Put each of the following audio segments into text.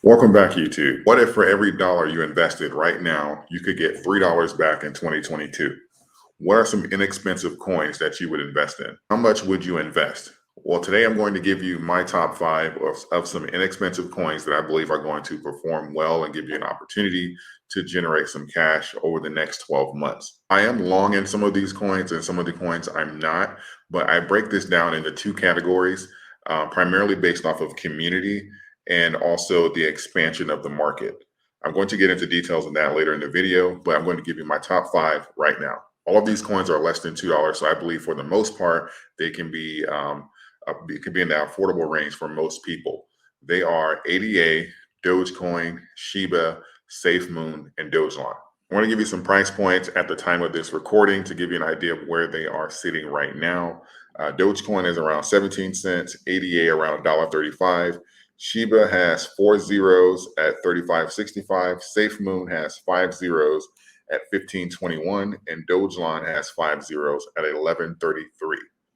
Welcome back, YouTube. What if for every dollar you invested right now, you could get $3 back in 2022? What are some inexpensive coins that you would invest in? How much would you invest? Well, today I'm going to give you my top five of some inexpensive coins that I believe are going to perform well and give you an opportunity to generate some cash over the next 12 months. I am long in some of these coins and some of the coins I'm not, but I break this down into two categories, primarily based off of community and also the expansion of the market. I'm going to get into details on that later in the video, but I'm going to give you my top five right now. All of these coins are less than $2, so I believe for the most part, they can be it can be in the affordable range for most people. They are ADA, Dogecoin, Shiba, Safemoon, and Dogelon. I want to give you some price points at the time of this recording to give you an idea of where they are sitting right now. Dogecoin is around 17 cents, ADA around $1.35. Shiba has 4 zeros at 35.65. Safemoon has 5 zeros at 15.21, and Dogelon has 5 zeros at 11.33.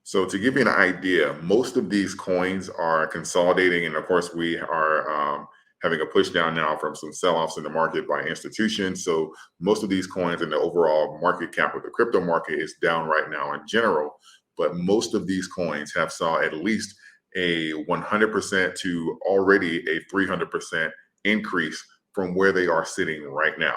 So to give you an idea, most of these coins are consolidating, and of course we are having a push down now from some sell-offs in the market by institutions. So most of these coins and the overall market cap of the crypto market is down right now in general, but most of these coins have saw at least a 100% to already a 300% increase from where they are sitting right now.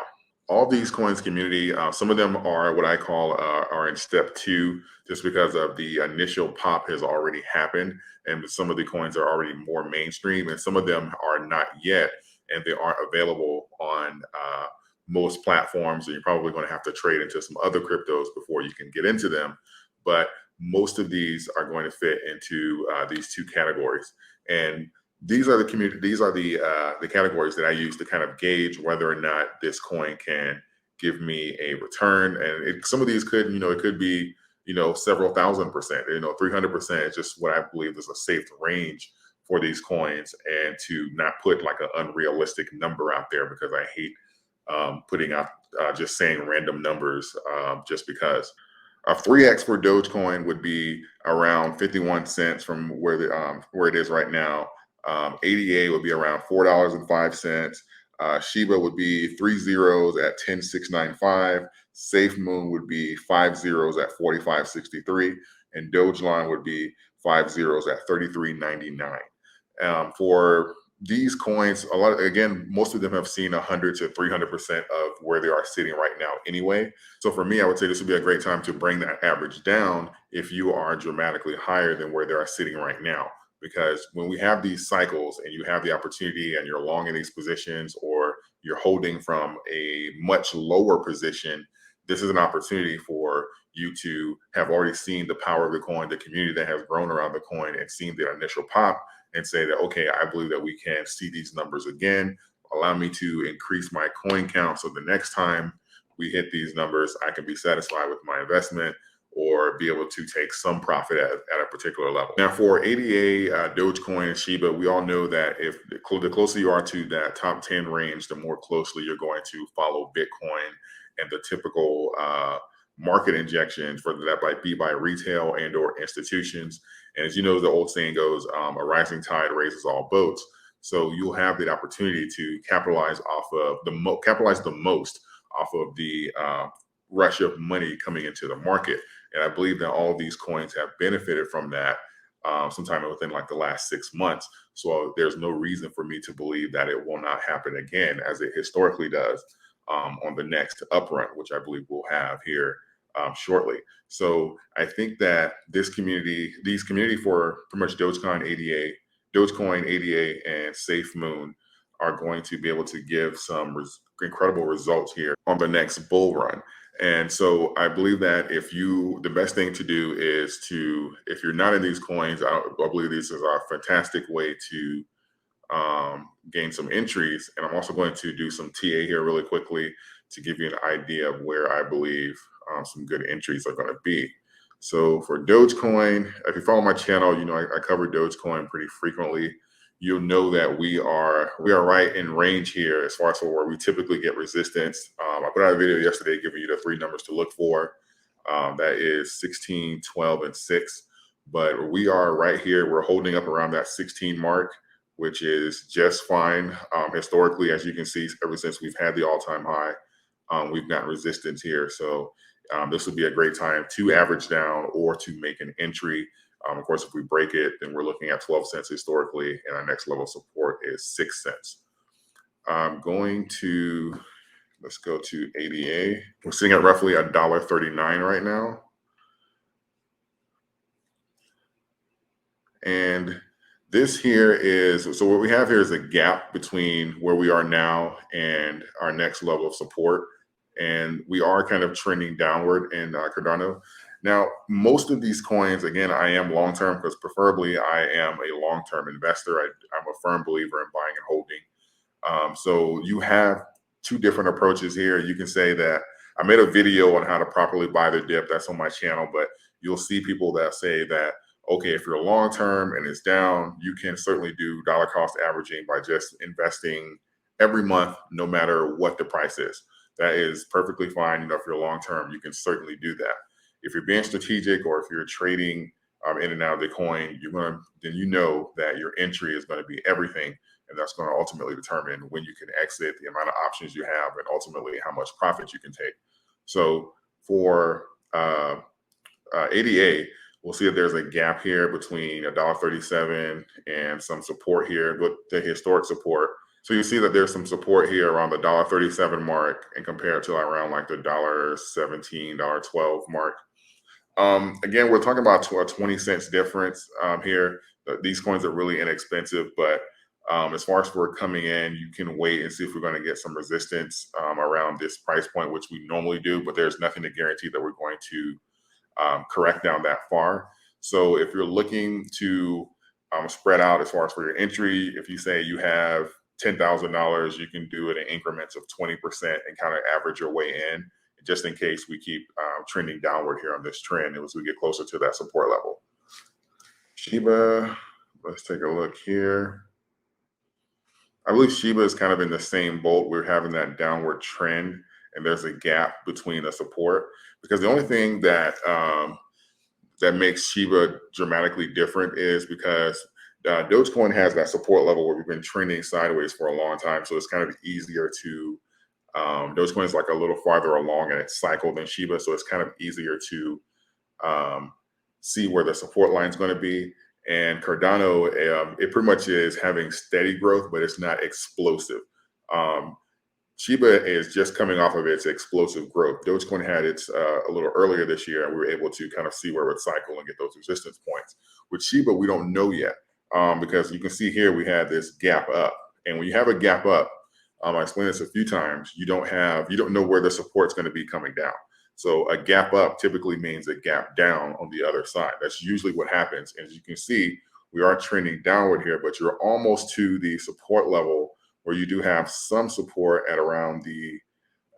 All these coins community, some of them are what I call are in step two, just because of the initial pop has already happened, and some of the coins are already more mainstream, and some of them are not yet, and they aren't available on most platforms. And you're probably going to have to trade into some other cryptos before you can get into them. But most of these are going to fit into these two categories, and these are the community. These are the categories that I use to kind of gauge whether or not this coin can give me a return. And some of these could, it could be, several thousand percent. 300% is just what I believe is a safe range for these coins, and to not put like an unrealistic number out there, because I hate putting out just saying random numbers just because. A 3x for Dogecoin would be around 51 cents from where it is right now. ADA would be around $4.05. Shiba would be 3 zeros at 10.695. Safemoon would be 5 zeros at 45.63, and Dogelon would be 5 zeros at 33.99. For these coins, most of them have seen 100 to 300% of where they are sitting right now anyway. So for me, I would say this would be a great time to bring that average down if you are dramatically higher than where they are sitting right now. Because when we have these cycles and you have the opportunity and you're long in these positions, or you're holding from a much lower position, this is an opportunity for you to have already seen the power of the coin, the community that has grown around the coin, and seen the initial pop, and say that, okay, I believe that we can see these numbers again. Allow me to increase my coin count, so the next time we hit these numbers, I can be satisfied with my investment, or be able to take some profit at a particular level. Now for ADA, Dogecoin, and Shiba, we all know that if the closer you are to that top 10 range, the more closely you're going to follow Bitcoin and the typical market injections, whether that might be by retail and or institutions. And as you know, the old saying goes, a rising tide raises all boats. So you'll have the opportunity to capitalize the most off of the rush of money coming into the market. And I believe that all of these coins have benefited from that sometime within like the last 6 months. So there's no reason for me to believe that it will not happen again, as it historically does on the next uprun, which I believe we'll have here shortly. So I think that these community for pretty much Dogecoin, ADA, and Safemoon are going to be able to give some incredible results here on the next bull run. And so I believe that the best thing to do is if you're not in these coins, I believe this is a fantastic way to gain some entries. And I'm also going to do some TA here really quickly to give you an idea of where I believe some good entries are going to be. So for Dogecoin, if you follow my channel, I cover Dogecoin pretty frequently. You'll know that we are right in range here as far as where we typically get resistance. I put out a video yesterday giving you the 3 numbers to look for. That is 16, 12, and 6. But we are right here. We're holding up around that 16 mark, which is just fine. Historically, as you can see, ever since we've had the all-time high, we've got resistance here. So this would be a great time to average down or to make an entry. Of course, if we break it, then we're looking at 12 cents historically, and our next level of support is 6 cents. I'm going to, let's go to ADA. We're sitting at roughly $1.39 right now. And this here is, so what we have here is a gap between where we are now and our next level of support. And we are kind of trending downward in Cardano. Now, most of these coins, again, I am long-term because preferably I am a long-term investor. I'm a firm believer in buying and holding. So you have two different approaches here. You can say that I made a video on how to properly buy the dip. That's on my channel, but you'll see people that say that, okay, if you're long-term and it's down, you can certainly do dollar cost averaging by just investing every month, no matter what the price is. That is perfectly fine. You know, if you're long-term, you can certainly do that. If you're being strategic or if you're trading in and out of the coin, then you know that your entry is going to be everything. And that's going to ultimately determine when you can exit, the amount of options you have, and ultimately how much profit you can take. So for ADA, we'll see that there's a gap here between $1.37 and some support here, with the historic support. So you see that there's some support here around the $1.37 mark and compared to around like the $1.17, $1.12 mark. Again, we're talking about a 20 cents difference here. These coins are really inexpensive, but as far as we're coming in, you can wait and see if we're going to get some resistance around this price point, which we normally do, but there's nothing to guarantee that we're going to correct down that far. So if you're looking to spread out as far as for your entry, if you say you have $10,000, you can do it in increments of 20% and kind of average your way in, just in case we keep trending downward here on this trend as we get closer to that support level. Shiba, let's take a look here. I believe Shiba is kind of in the same boat. We're having that downward trend, and there's a gap between the support, because the only thing that that makes Shiba dramatically different is because Dogecoin has that support level where we've been trending sideways for a long time. So it's kind of easier to, Dogecoin is like a little farther along in its cycle than Shiba. So it's kind of easier to see where the support line is going to be. And Cardano, it pretty much is having steady growth, but it's not explosive. Shiba is just coming off of its explosive growth. Dogecoin had its a little earlier this year, and we were able to kind of see where it would cycle and get those resistance points. With Shiba, we don't know yet because you can see here we had this gap up, and when you have a gap up, I explained this a few times. You don't know where the support's going to be coming down. So a gap up typically means a gap down on the other side. That's usually what happens. And as you can see, we are trending downward here, but you're almost to the support level where you do have some support at around the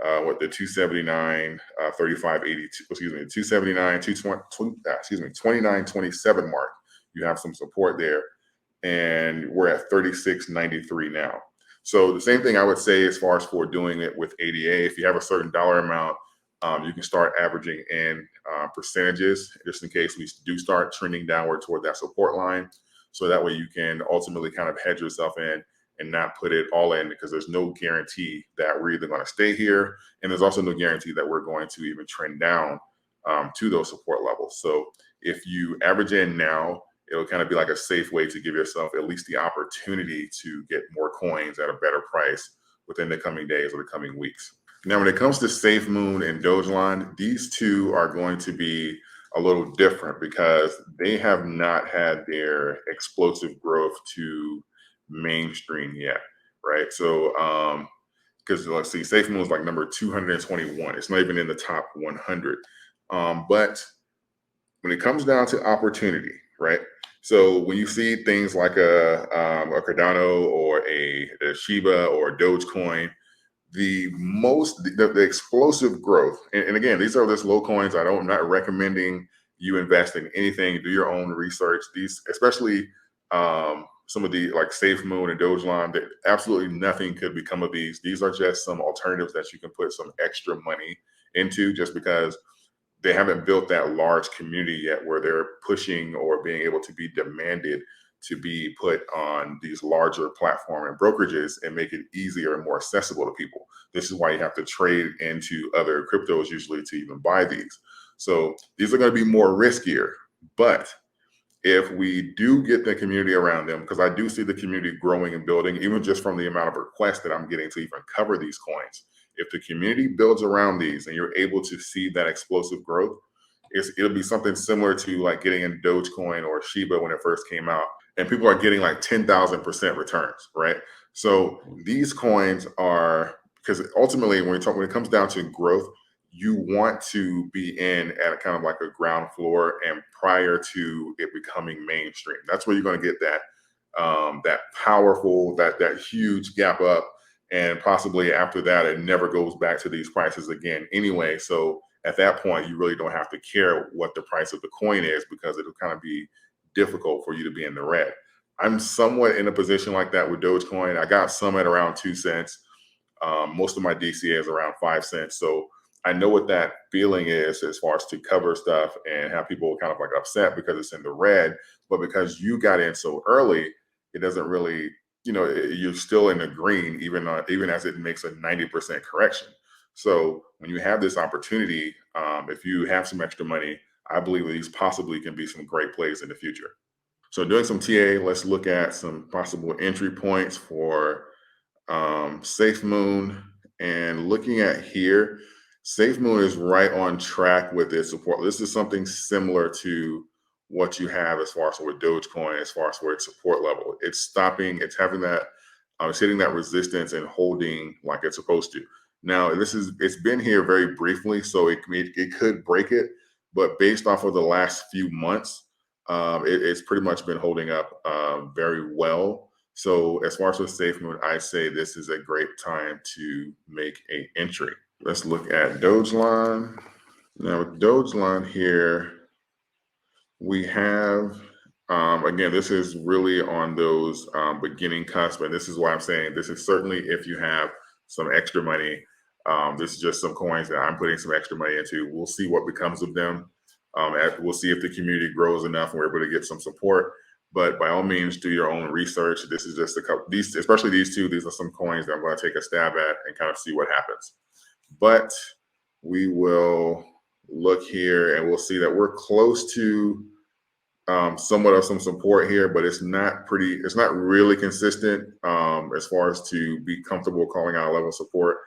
279, 3582, excuse me, 279, 2927 mark. You have some support there, and we're at 3693 now. So the same thing I would say as far as for doing it with ADA. If you have a certain dollar amount, you can start averaging in percentages just in case we do start trending downward toward that support line. So that way you can ultimately kind of hedge yourself in and not put it all in, because there's no guarantee that we're either going to stay here, and there's also no guarantee that we're going to even trend down to those support levels. So if you average in now, it'll kind of be like a safe way to give yourself at least the opportunity to get more coins at a better price within the coming days or the coming weeks. Now, when it comes to Safemoon and Dogelon, these two are going to be a little different because they have not had their explosive growth to mainstream yet, right? So, because let's see, Safemoon is like number 221. It's not even in the top 100. But when it comes down to opportunity, right? So when you see things like a Cardano or a Shiba or a Dogecoin, the explosive growth, and again, these are just low coins. I'm not recommending you invest in anything. Do your own research. These, especially some of the like Safemoon and Dogelon, that absolutely nothing could become of these. These are just some alternatives that you can put some extra money into, just because they haven't built that large community yet where they're pushing or being able to be demanded to be put on these larger platform and brokerages and make it easier and more accessible to people. This is why you have to trade into other cryptos usually to even buy these. So these are going to be more riskier, but if we do get the community around them, because I do see the community growing and building, even just from the amount of requests that I'm getting to even cover these coins. If the community builds around these and you're able to see that explosive growth, it'll be something similar to like getting in Dogecoin or Shiba when it first came out. And people are getting like 10,000% returns, right? So these coins are, because ultimately when it comes down to growth, you want to be in at a kind of like a ground floor and prior to it becoming mainstream. That's where you're going to get that powerful, that huge gap up, and possibly after that it never goes back to these prices again anyway. So at that point you really don't have to care what the price of the coin is, because it'll kind of be difficult for you to be in the red. I'm somewhat in a position like that with Dogecoin. I got some at around 2 cents. Most of my DCA is around 5 cents. So I know what that feeling is as far as to cover stuff and have people kind of like upset because it's in the red. But because you got in so early, it doesn't really, you're still in the green, even as it makes a 90% correction. So when you have this opportunity, if you have some extra money, I believe these possibly can be some great plays in the future. So doing some TA, let's look at some possible entry points for Safemoon. And looking at here, Safemoon is right on track with its support. This is something similar to what you have as far as with Dogecoin, as far as for its support level. It's stopping, it's having that, it's hitting that resistance and holding like it's supposed to. Now, it's been here very briefly, so it could break it, but based off of the last few months, it's pretty much been holding up very well. So as far as with Safemoon, I say this is a great time to make an entry. Let's look at Dogelon. Now with Dogelon here, we have, again, this is really on those beginning cusp. And this is why I'm saying this is certainly if you have some extra money. This is just some coins that I'm putting some extra money into. We'll see what becomes of them. We'll see if the community grows enough and we're able to get some support. But by all means, do your own research. This is just a couple, especially these two, these are some coins that I'm going to take a stab at and kind of see what happens. But we will look here and we'll see that we're close to somewhat of some support here, but it's not really consistent as far as to be comfortable calling out a level of support.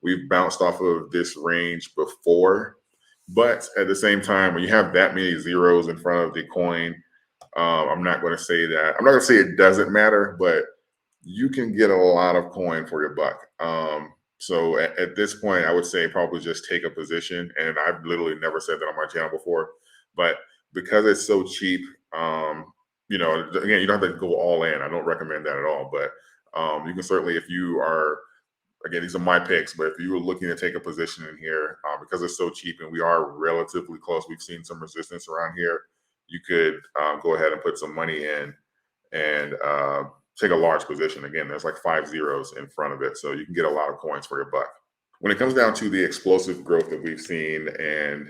We've bounced off of this range before, but at the same time, when you have that many zeros in front of the coin, I'm not going to say it doesn't matter, but you can get a lot of coin for your buck. So at this point, I would say probably just take a position. And I've literally never said that on my channel before, but because it's so cheap, again, you don't have to go all in. I don't recommend that at all, but you can certainly, if you are, again, these are my picks, but if you were looking to take a position in here, because it's so cheap and we are relatively close, we've seen some resistance around here, you could go ahead and put some money in and take a large position. Again, there's like 5 zeros in front of it, so you can get a lot of coins for your buck. When it comes down to the explosive growth that we've seen and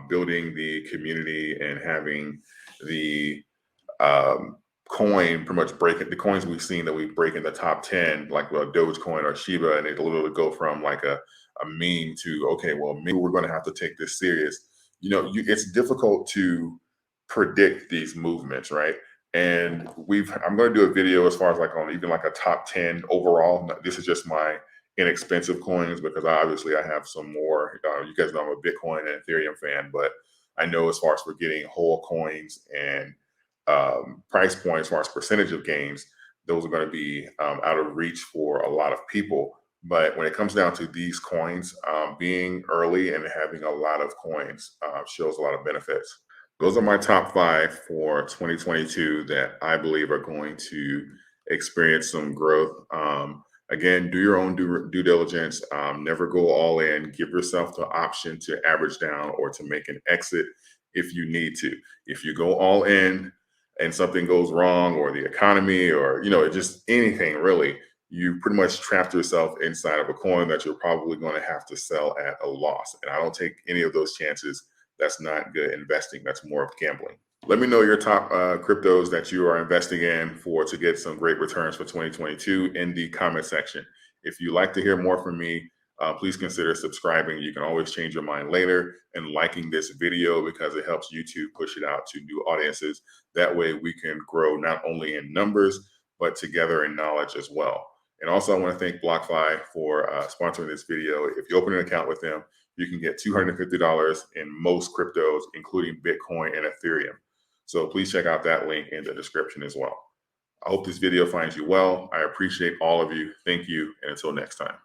building the community and having the coin pretty much breaking, the coins we've seen that we break in the top 10, like Dogecoin or Shiba, and it literally go from like a meme to, okay, well, maybe we're going to have to take this serious. It's difficult to predict these movements, right? And I'm going to do a video as far as like on even like a top 10 overall. This is just my inexpensive coins because obviously I have some more. You guys know I'm a Bitcoin and Ethereum fan, but I know as far as we're getting whole coins and price points as far as percentage of gains, those are going to be out of reach for a lot of people. But when it comes down to these coins, being early and having a lot of coins shows a lot of benefits. Those are my top 5 for 2022 that I believe are going to experience some growth. Again, do your own due diligence. Never go all in. Give yourself the option to average down or to make an exit if you need to. If you go all in and something goes wrong, or the economy, or just anything really, you pretty much trapped yourself inside of a coin that you're probably going to have to sell at a loss. And I don't take any of those chances. That's not good investing. That's more of gambling. Let me know your top cryptos that you are investing in to get some great returns for 2022 in the comment section. If you'd like to hear more from me, please consider subscribing. You can always change your mind later, and liking this video because it helps YouTube push it out to new audiences. That way we can grow not only in numbers, but together in knowledge as well. And also I want to thank BlockFi for sponsoring this video. If you open an account with them, you can get $250 in most cryptos, including Bitcoin and Ethereum. So please check out that link in the description as well. I hope this video finds you well. I appreciate all of you. Thank you. And until next time.